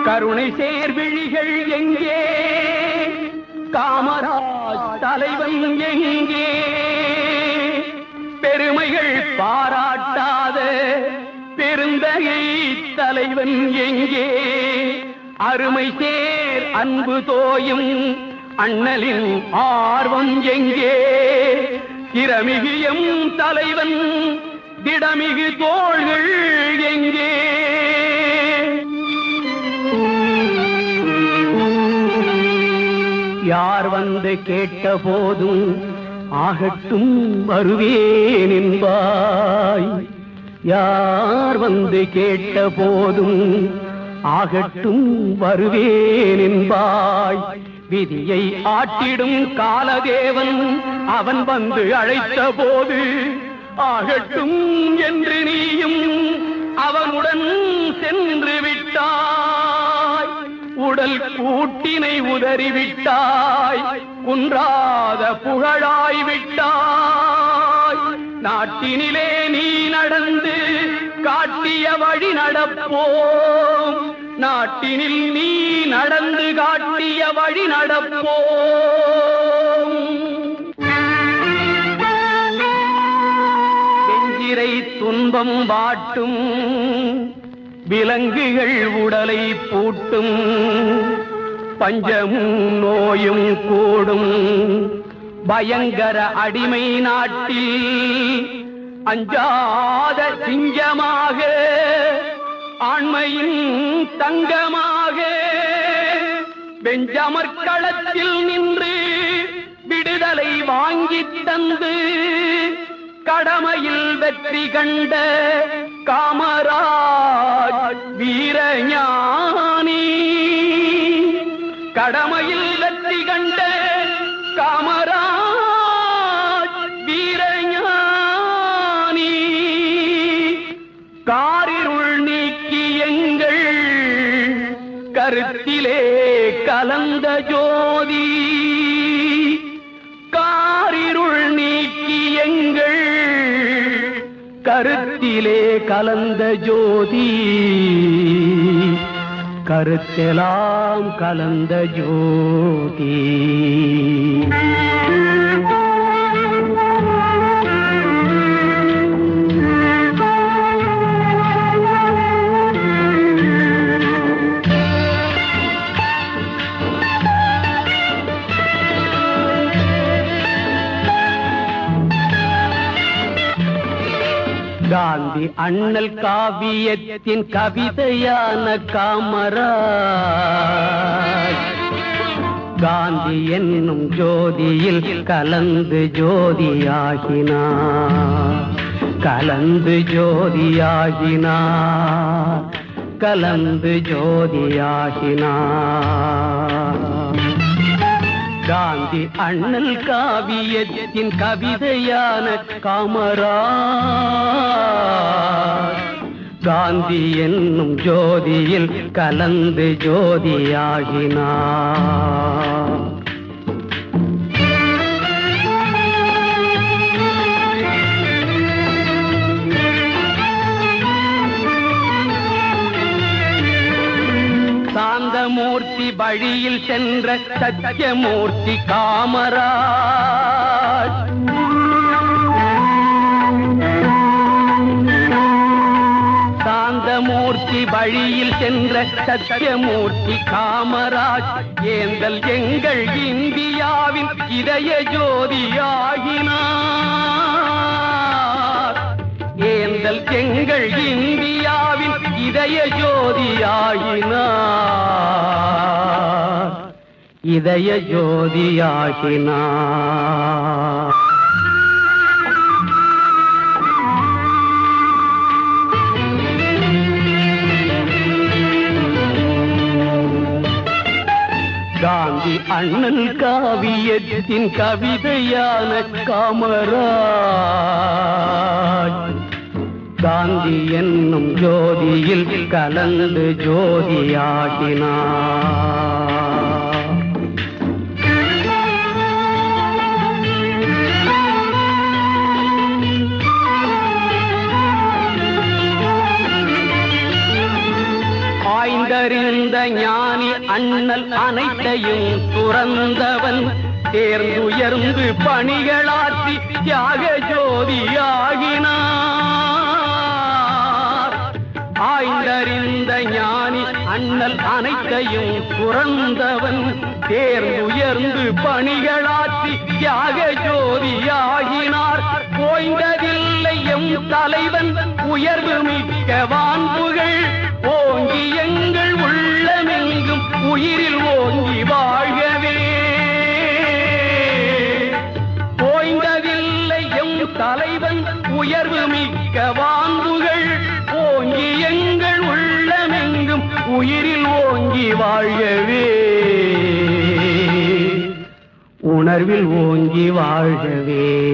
கருணை சேர்விழிகள் எங்கே, காமராஜ் தலைவன் எங்கே, பெருமைகள் பாராட்டாத பெருந்தகை தலைவன் எங்கே, அருமை சேர் அன்பு தோயும் அண்ணலின் ஆர்வம் எங்கே, திறமிகியம் தலைவன் திடமிகு தோள்கள் எங்கே. யார் வந்து கேட்ட போதும் ஆகட்டும் வருவேன் என்பாய், யார் வந்து கேட்ட போதும் ஆகட்டும் வருவேன் என்பாய். விதியை ஆட்டிடும் காலதேவன் அவன் வந்து அழைத்த போது ஆகட்டும் என்று நீயும் அவனுடன் சென்று விட்டாய். உடல் கூட்டினை உதறிவிட்டாய், குன்றாத புகழாய் விட்டாய். நாட்டினிலே நீ நடந்து காட்டிய வழி நடப்போம், நாட்டினில் நீ நடந்து காட்டிய வழி நடப்போம். வெஞ்சிரை துன்பம் வாட்டும் விலங்குகள் உடலை பூட்டும், பஞ்சமும் நோயும் கூடும் பயங்கர அடிமை நாட்டில் அஞ்சாத சிங்கமாக ஆண்மையின் தங்கமாக வெஞ்சமர்களத்தில் நின்று விடுதலை வாங்கித் தந்து கடமையில் வெற்றி கண்ட காமராஜ் வீரஞானி, கடமையில் வெற்றி கண்ட காமராஜ் வீரஞானி. காரிருள் நீக்கி எங்கள் கருத்திலே கலந்த ஜோதி, காரிருள் நீக்கி எங்கள் கருத்திலே கலந்த ஜோதி, கருத்தெல்லாம் கலந்த ஜோதி. காந்தி அண்ணல் காவியத்தின் கவிதையான காமராஜ், காந்தி என்னும் ஜோதியில் கலந்து ஜோதியாகினார், கலந்து ஜோதியாகினார், கலந்து ஜோதியாகினார். காந்தி அண்ணல் காவியத்தின் கவிதையான காமராஜ், காந்தி என்னும் ஜோதியில் கலந்து ஜோதியாகினார். சாந்தமூர்த்தி வழியில் சென்ற சத்தியமூர்த்தி காமராஜ், சாந்தமூர்த்தி வழியில் சென்ற சத்தியமூர்த்தி காமராஜ், ஏந்தல் எங்கள் இந்தியாவின் இதய ஜோதியாகினார், ஏந்தல் எங்கள் இந்தியாவின் இதய ஜோதியாகினார், இதய ஜோதியாகினார். காந்தி அண்ணல் காவியத்தின் கவிதையான காமராஜ், காந்தி என்னும் ஜோதியில் கலந்து ஜோதியாகினார். ஞானி அண்ணல் அனைத்தையும் துறந்தவன் தேர்ந்துயர்ந்து பணிகளாற்றி தியாக ஜோதியாகினார். ஆய்ந்தறிந்த ஞானி அண்ணல் அனைத்தையும் துறந்தவன் தேர்ந்துயர்ந்து பணிகளாற்றி தியாக ஜோதியாகினார். ஓய்ந்ததில்லை எம் தலைவன் உயர்வு மிக்க வான்புகள் ஓங்கி எங்கள் உள்ளமெங்கும் உயிரில் ஓங்கி வாழ்கவே. ஓய்ந்ததில்லை எம் தலைவன் உயர்வு மிக்க வான்புகள் ஓங்கி எங்கள் உள்ளமெங்கும் உயிரில் ஓங்கி வாழ்கவே. உணர்வில் ஓங்கி வாழ்கவே.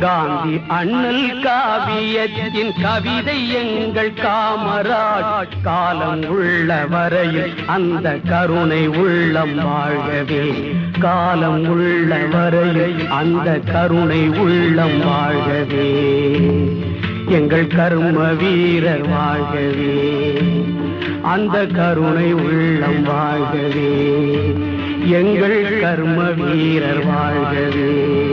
காந்தி அண்ணல் காவியத்தின் கவிதை எங்கள் காமராஜ். காலம் உள்ள வரையில் அந்த கருணை உள்ளம் வாழ்கவே. காலம் உள்ள வரையில் அந்த கருணை உள்ளம் வாழ்கவே. எங்கள் கர்ம வீரர் வாழ்கவே. அந்த கருணை உள்ளம் வாழ்கவே. எங்கள் கர்ம வீரர் வாழ்கவே.